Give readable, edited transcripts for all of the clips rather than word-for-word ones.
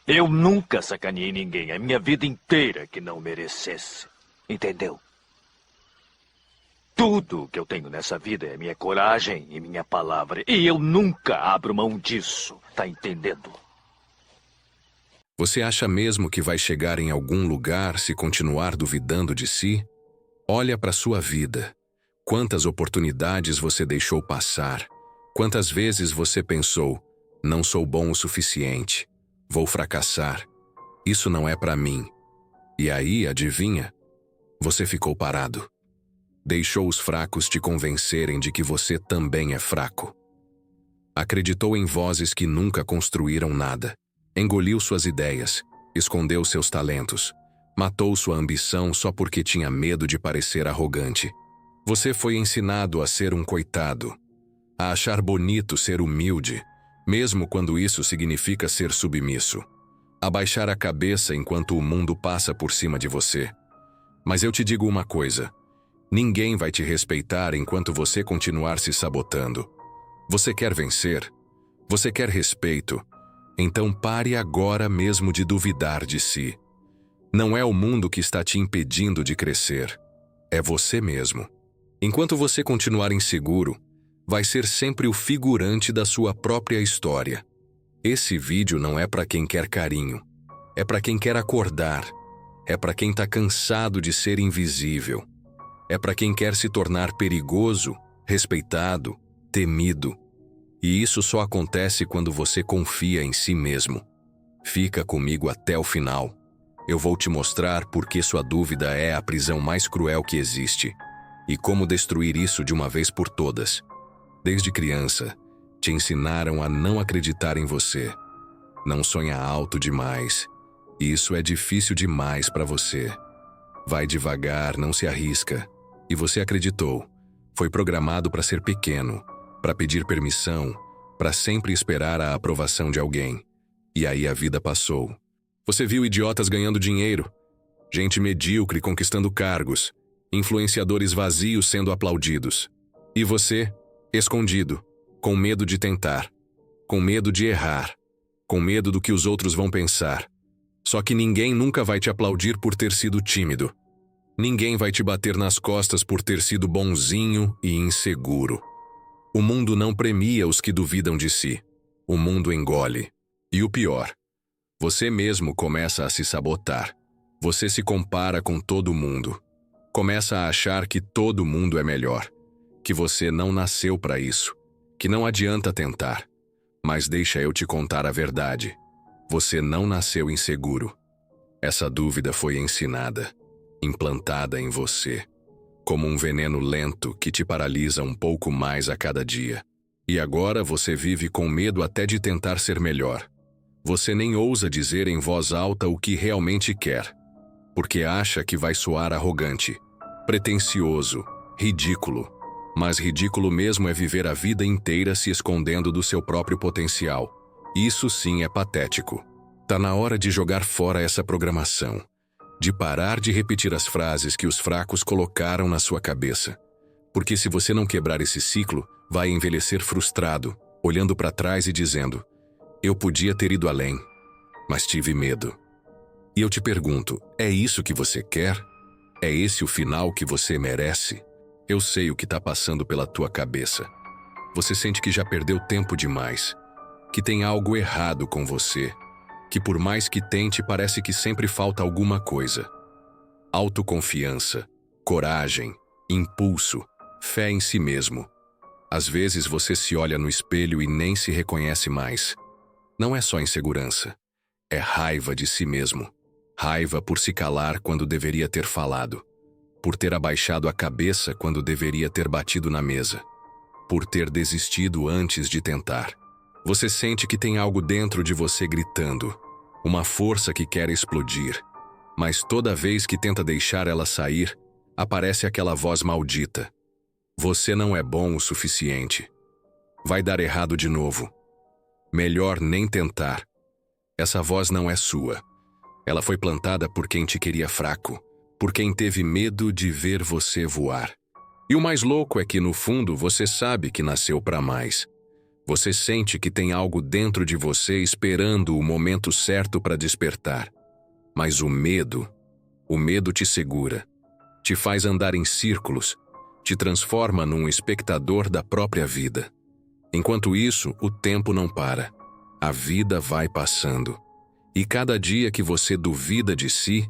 Eu nunca sacaneei ninguém a minha vida inteira que não merecesse. Entendeu? Tudo que eu tenho nessa vida é minha coragem e minha palavra. E eu nunca abro mão disso. Tá entendendo? Você acha mesmo que vai chegar em algum lugar se continuar duvidando de si? Olha para sua vida. Quantas oportunidades você deixou passar? Quantas vezes você pensou, não sou bom o suficiente, vou fracassar, isso não é para mim. E aí, adivinha? Você ficou parado. Deixou os fracos te convencerem de que você também é fraco. Acreditou em vozes que nunca construíram nada. Engoliu suas ideias, escondeu seus talentos, matou sua ambição só porque tinha medo de parecer arrogante. Você foi ensinado a ser um coitado, a achar bonito ser humilde, mesmo quando isso significa ser submisso, a baixar a cabeça enquanto o mundo passa por cima de você. Mas eu te digo uma coisa, ninguém vai te respeitar enquanto você continuar se sabotando. Você quer vencer? Você quer respeito? Então pare agora mesmo de duvidar de si. Não é o mundo que está te impedindo de crescer. É você mesmo. Enquanto você continuar inseguro, vai ser sempre o figurante da sua própria história. Esse vídeo não é para quem quer carinho. É para quem quer acordar. É para quem está cansado de ser invisível. É para quem quer se tornar perigoso, respeitado, temido. E isso só acontece quando você confia em si mesmo. Fica comigo até o final. Eu vou te mostrar por que sua dúvida é a prisão mais cruel que existe e como destruir isso de uma vez por todas. Desde criança, te ensinaram a não acreditar em você. Não sonha alto demais. Isso é difícil demais para você. Vai devagar, não se arrisca. E você acreditou. Foi programado para ser pequeno, para pedir permissão, para sempre esperar a aprovação de alguém. E aí a vida passou. Você viu idiotas ganhando dinheiro, gente medíocre conquistando cargos, influenciadores vazios sendo aplaudidos. E você, escondido, com medo de tentar, com medo de errar, com medo do que os outros vão pensar. Só que ninguém nunca vai te aplaudir por ter sido tímido. Ninguém vai te bater nas costas por ter sido bonzinho e inseguro. O mundo não premia os que duvidam de si. O mundo engole. E o pior, você mesmo começa a se sabotar. Você se compara com todo mundo. Começa a achar que todo mundo é melhor. Que você não nasceu para isso. Que não adianta tentar. Mas deixa eu te contar a verdade. Você não nasceu inseguro. Essa dúvida foi ensinada, implantada em você, como um veneno lento que te paralisa um pouco mais a cada dia. E agora você vive com medo até de tentar ser melhor. Você nem ousa dizer em voz alta o que realmente quer, porque acha que vai soar arrogante, pretensioso, ridículo. Mas ridículo mesmo é viver a vida inteira se escondendo do seu próprio potencial. Isso sim é patético. Tá na hora de jogar fora essa programação, de parar de repetir as frases que os fracos colocaram na sua cabeça. Porque se você não quebrar esse ciclo, vai envelhecer frustrado, olhando para trás e dizendo: eu podia ter ido além, mas tive medo. E eu te pergunto, é isso que você quer? É esse o final que você merece? Eu sei o que está passando pela tua cabeça. Você sente que já perdeu tempo demais, que tem algo errado com você, que por mais que tente parece que sempre falta alguma coisa. Autoconfiança, coragem, impulso, fé em si mesmo. Às vezes você se olha no espelho e nem se reconhece mais. Não é só insegurança, é raiva de si mesmo. Raiva por se calar quando deveria ter falado, por ter abaixado a cabeça quando deveria ter batido na mesa, por ter desistido antes de tentar. Você sente que tem algo dentro de você gritando, uma força que quer explodir, mas toda vez que tenta deixar ela sair, aparece aquela voz maldita. Você não é bom o suficiente. Vai dar errado de novo. Melhor nem tentar. Essa voz não é sua. Ela foi plantada por quem te queria fraco, por quem teve medo de ver você voar. E o mais louco é que, no fundo, você sabe que nasceu para mais. Você sente que tem algo dentro de você esperando o momento certo para despertar. Mas o medo te segura, te faz andar em círculos, te transforma num espectador da própria vida. Enquanto isso, o tempo não para. A vida vai passando. E cada dia que você duvida de si,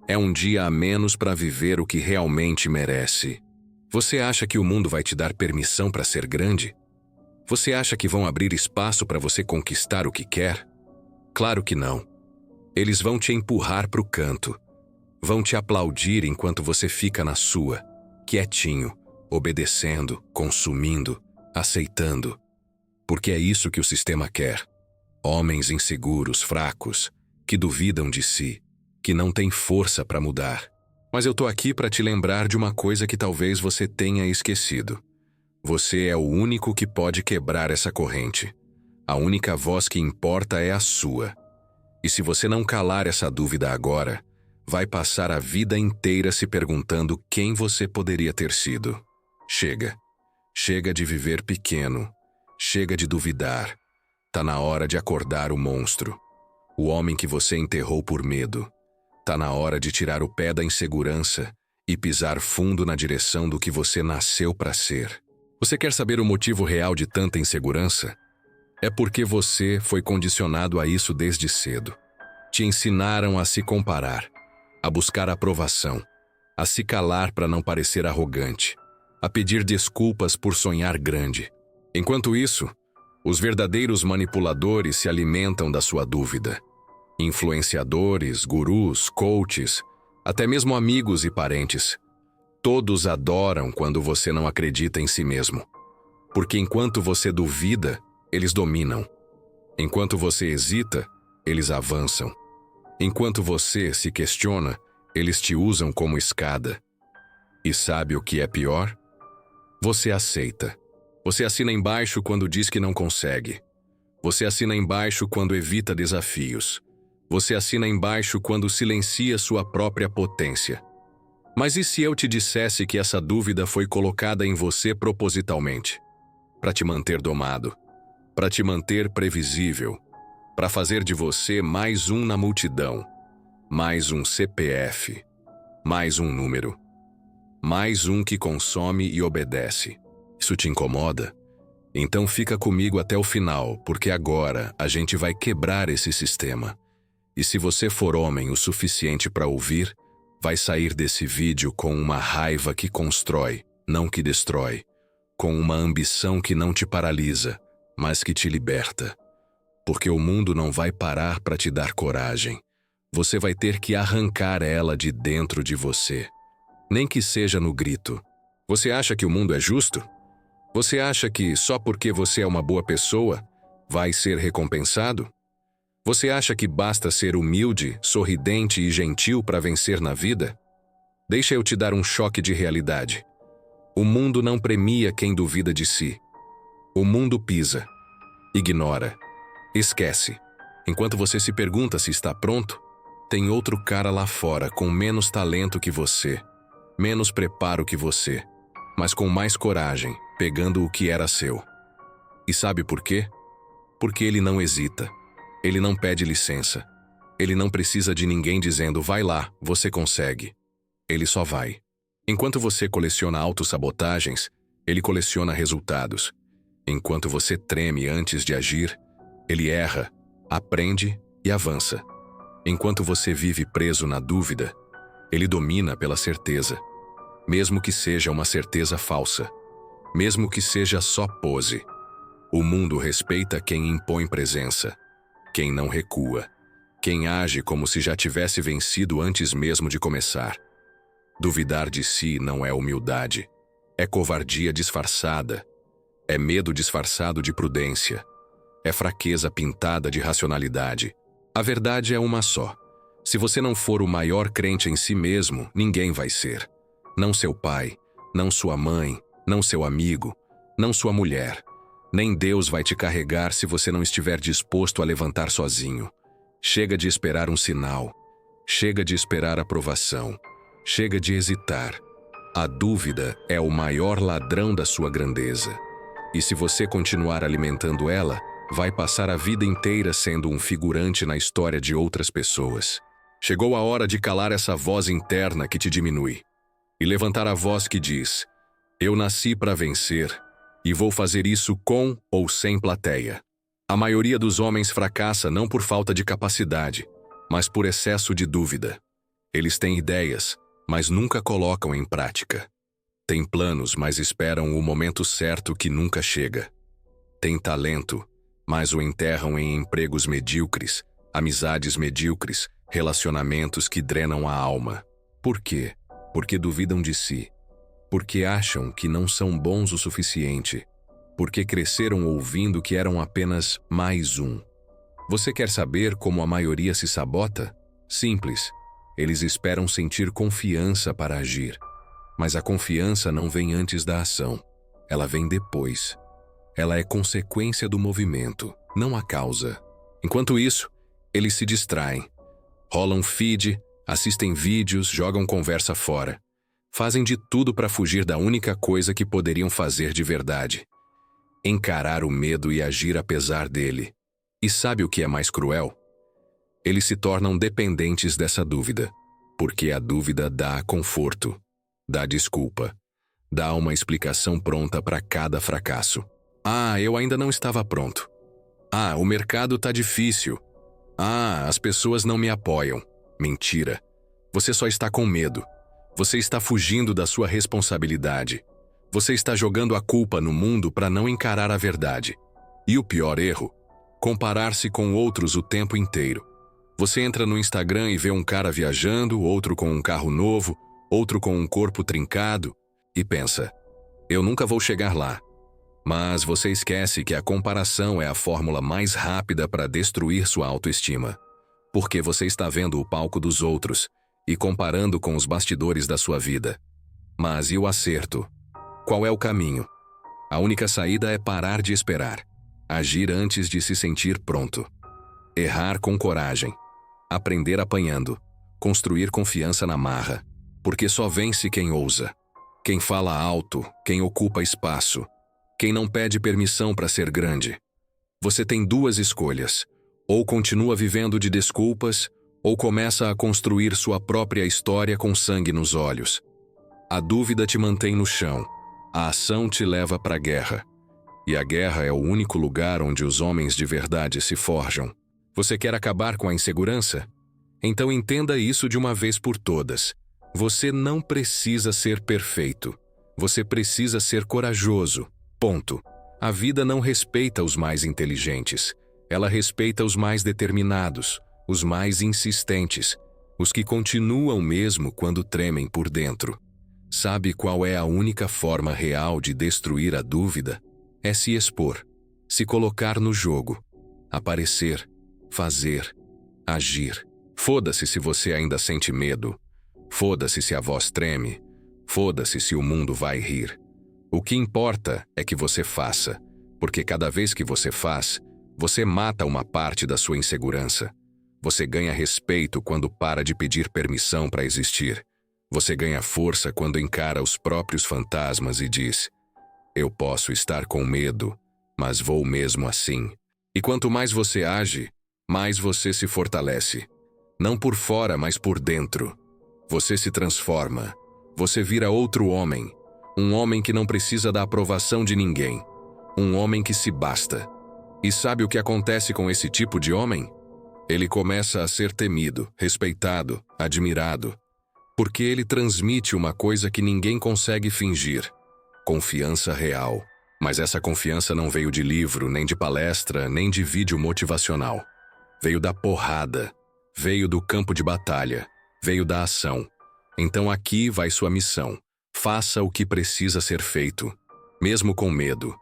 é um dia a menos para viver o que realmente merece. Você acha que o mundo vai te dar permissão para ser grande? Você acha que vão abrir espaço para você conquistar o que quer? Claro que não. Eles vão te empurrar para o canto. Vão te aplaudir enquanto você fica na sua, quietinho, obedecendo, consumindo, aceitando. Porque é isso que o sistema quer. Homens inseguros, fracos, que duvidam de si, que não têm força para mudar. Mas eu tô aqui para te lembrar de uma coisa que talvez você tenha esquecido. Você é o único que pode quebrar essa corrente. A única voz que importa é a sua. E se você não calar essa dúvida agora, vai passar a vida inteira se perguntando quem você poderia ter sido. Chega. Chega de viver pequeno. Chega de duvidar. Tá na hora de acordar o monstro. O homem que você enterrou por medo. Tá na hora de tirar o pé da insegurança e pisar fundo na direção do que você nasceu para ser. Você quer saber o motivo real de tanta insegurança? É porque você foi condicionado a isso desde cedo. Te ensinaram a se comparar, a buscar aprovação, a se calar para não parecer arrogante, a pedir desculpas por sonhar grande. Enquanto isso, os verdadeiros manipuladores se alimentam da sua dúvida. Influenciadores, gurus, coaches, até mesmo amigos e parentes. Todos adoram quando você não acredita em si mesmo. Porque enquanto você duvida, eles dominam. Enquanto você hesita, eles avançam. Enquanto você se questiona, eles te usam como escada. E sabe o que é pior? Você aceita. Você assina embaixo quando diz que não consegue. Você assina embaixo quando evita desafios. Você assina embaixo quando silencia sua própria potência. Mas e se eu te dissesse que essa dúvida foi colocada em você propositalmente? Para te manter domado, para te manter previsível, para fazer de você mais um na multidão, mais um CPF, mais um número, mais um que consome e obedece. Isso te incomoda? Então fica comigo até o final, porque agora a gente vai quebrar esse sistema. E se você for homem o suficiente para ouvir, vai sair desse vídeo com uma raiva que constrói, não que destrói, com uma ambição que não te paralisa, mas que te liberta. Porque o mundo não vai parar para te dar coragem. Você vai ter que arrancar ela de dentro de você. Nem que seja no grito. Você acha que o mundo é justo? Você acha que só porque você é uma boa pessoa, vai ser recompensado? Você acha que basta ser humilde, sorridente e gentil para vencer na vida? Deixa eu te dar um choque de realidade. O mundo não premia quem duvida de si. O mundo pisa, ignora, esquece. Enquanto você se pergunta se está pronto, tem outro cara lá fora com menos talento que você, menos preparo que você, mas com mais coragem, pegando o que era seu. E sabe por quê? Porque ele não hesita. Ele não pede licença. Ele não precisa de ninguém dizendo, vai lá, você consegue. Ele só vai. Enquanto você coleciona autossabotagens, ele coleciona resultados. Enquanto você treme antes de agir, ele erra, aprende e avança. Enquanto você vive preso na dúvida, ele domina pela certeza. Mesmo que seja uma certeza falsa. Mesmo que seja só pose. O mundo respeita quem impõe presença. Quem não recua. Quem age como se já tivesse vencido antes mesmo de começar. Duvidar de si não é humildade. É covardia disfarçada. É medo disfarçado de prudência. É fraqueza pintada de racionalidade. A verdade é uma só. Se você não for o maior crente em si mesmo, ninguém vai ser. Não seu pai, não sua mãe, não seu amigo, não sua mulher. Nem Deus vai te carregar se você não estiver disposto a levantar sozinho. Chega de esperar um sinal. Chega de esperar aprovação. Chega de hesitar. A dúvida é o maior ladrão da sua grandeza. E se você continuar alimentando ela, vai passar a vida inteira sendo um figurante na história de outras pessoas. Chegou a hora de calar essa voz interna que te diminui e levantar a voz que diz: eu nasci para vencer e vou fazer isso com ou sem plateia. A maioria dos homens fracassa não por falta de capacidade, mas por excesso de dúvida. Eles têm ideias, mas nunca colocam em prática. Têm planos, mas esperam o momento certo que nunca chega. Têm talento, mas o enterram em empregos medíocres, amizades medíocres, relacionamentos que drenam a alma. Por quê? Porque duvidam de si. Porque acham que não são bons o suficiente. Porque cresceram ouvindo que eram apenas mais um. Você quer saber como a maioria se sabota? Simples. Eles esperam sentir confiança para agir. Mas a confiança não vem antes da ação. Ela vem depois. Ela é consequência do movimento, não a causa. Enquanto isso, eles se distraem. Rolam feed, assistem vídeos, jogam conversa fora. Fazem de tudo para fugir da única coisa que poderiam fazer de verdade: encarar o medo e agir apesar dele. E sabe o que é mais cruel? Eles se tornam dependentes dessa dúvida, porque a dúvida dá conforto, dá desculpa, dá uma explicação pronta para cada fracasso. Ah, eu ainda não estava pronto. Ah, o mercado tá difícil. Ah, as pessoas não me apoiam. Mentira. Você só está com medo. Você está fugindo da sua responsabilidade. Você está jogando a culpa no mundo para não encarar a verdade. E o pior erro? Comparar-se com outros o tempo inteiro. Você entra no Instagram e vê um cara viajando, outro com um carro novo, outro com um corpo trincado, e pensa: eu nunca vou chegar lá. Mas você esquece que a comparação é a fórmula mais rápida para destruir sua autoestima. Porque você está vendo o palco dos outros e comparando com os bastidores da sua vida. Mas e o acerto? Qual é o caminho? A única saída é parar de esperar. Agir antes de se sentir pronto. Errar com coragem. Aprender apanhando. Construir confiança na marra. Porque só vence quem ousa. Quem fala alto, quem ocupa espaço. Quem não pede permissão para ser grande. Você tem duas escolhas. Ou continua vivendo de desculpas, ou começa a construir sua própria história com sangue nos olhos. A dúvida te mantém no chão. A ação te leva para a guerra. E a guerra é o único lugar onde os homens de verdade se forjam. Você quer acabar com a insegurança? Então entenda isso de uma vez por todas. Você não precisa ser perfeito. Você precisa ser corajoso. Ponto. A vida não respeita os mais inteligentes. Ela respeita os mais determinados, os mais insistentes, os que continuam mesmo quando tremem por dentro. Sabe qual é a única forma real de destruir a dúvida? É se expor, se colocar no jogo, aparecer, fazer, agir. Foda-se se você ainda sente medo. Foda-se se a voz treme. Foda-se se o mundo vai rir. O que importa é que você faça, porque cada vez que você faz, você mata uma parte da sua insegurança. Você ganha respeito quando para de pedir permissão para existir. Você ganha força quando encara os próprios fantasmas e diz: eu posso estar com medo, mas vou mesmo assim. E quanto mais você age, mais você se fortalece. Não por fora, mas por dentro. Você se transforma. Você vira outro homem. Um homem que não precisa da aprovação de ninguém. Um homem que se basta. E sabe o que acontece com esse tipo de homem? Ele começa a ser temido, respeitado, admirado. Porque ele transmite uma coisa que ninguém consegue fingir: confiança real. Mas essa confiança não veio de livro, nem de palestra, nem de vídeo motivacional. Veio da porrada. Veio do campo de batalha. Veio da ação. Então aqui vai sua missão. Faça o que precisa ser feito. Mesmo com medo.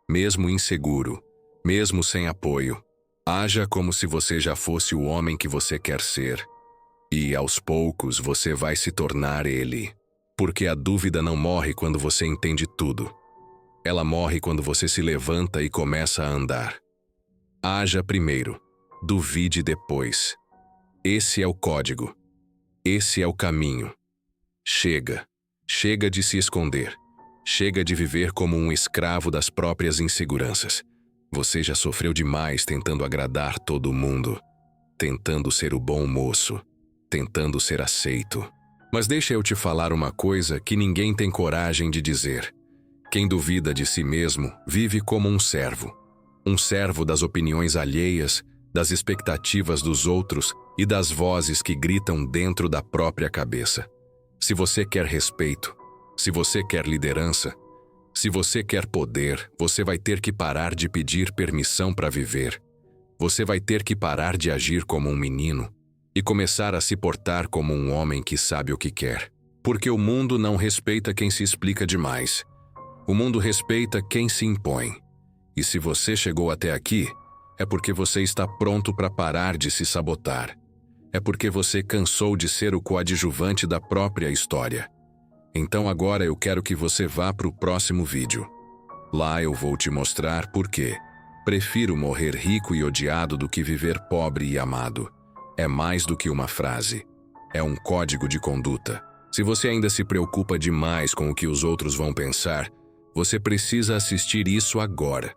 Mesmo inseguro. Mesmo sem apoio. Haja como se você já fosse o homem que você quer ser. E, aos poucos, você vai se tornar ele. Porque a dúvida não morre quando você entende tudo. Ela morre quando você se levanta e começa a andar. Haja primeiro. Duvide depois. Esse é o código. Esse é o caminho. Chega. Chega de se esconder. Chega de viver como um escravo das próprias inseguranças. Você já sofreu demais tentando agradar todo mundo, tentando ser o bom moço, tentando ser aceito. Mas deixa eu te falar uma coisa que ninguém tem coragem de dizer. Quem duvida de si mesmo vive como um servo das opiniões alheias, das expectativas dos outros e das vozes que gritam dentro da própria cabeça. Se você quer respeito, se você quer liderança, se você quer poder, você vai ter que parar de pedir permissão para viver. Você vai ter que parar de agir como um menino e começar a se portar como um homem que sabe o que quer. Porque o mundo não respeita quem se explica demais. O mundo respeita quem se impõe. E se você chegou até aqui, é porque você está pronto para parar de se sabotar. É porque você cansou de ser o coadjuvante da própria história. Então agora eu quero que você vá para o próximo vídeo. Lá eu vou te mostrar por quê. Prefiro morrer rico e odiado do que viver pobre e amado. É mais do que uma frase. É um código de conduta. Se você ainda se preocupa demais com o que os outros vão pensar, você precisa assistir isso agora.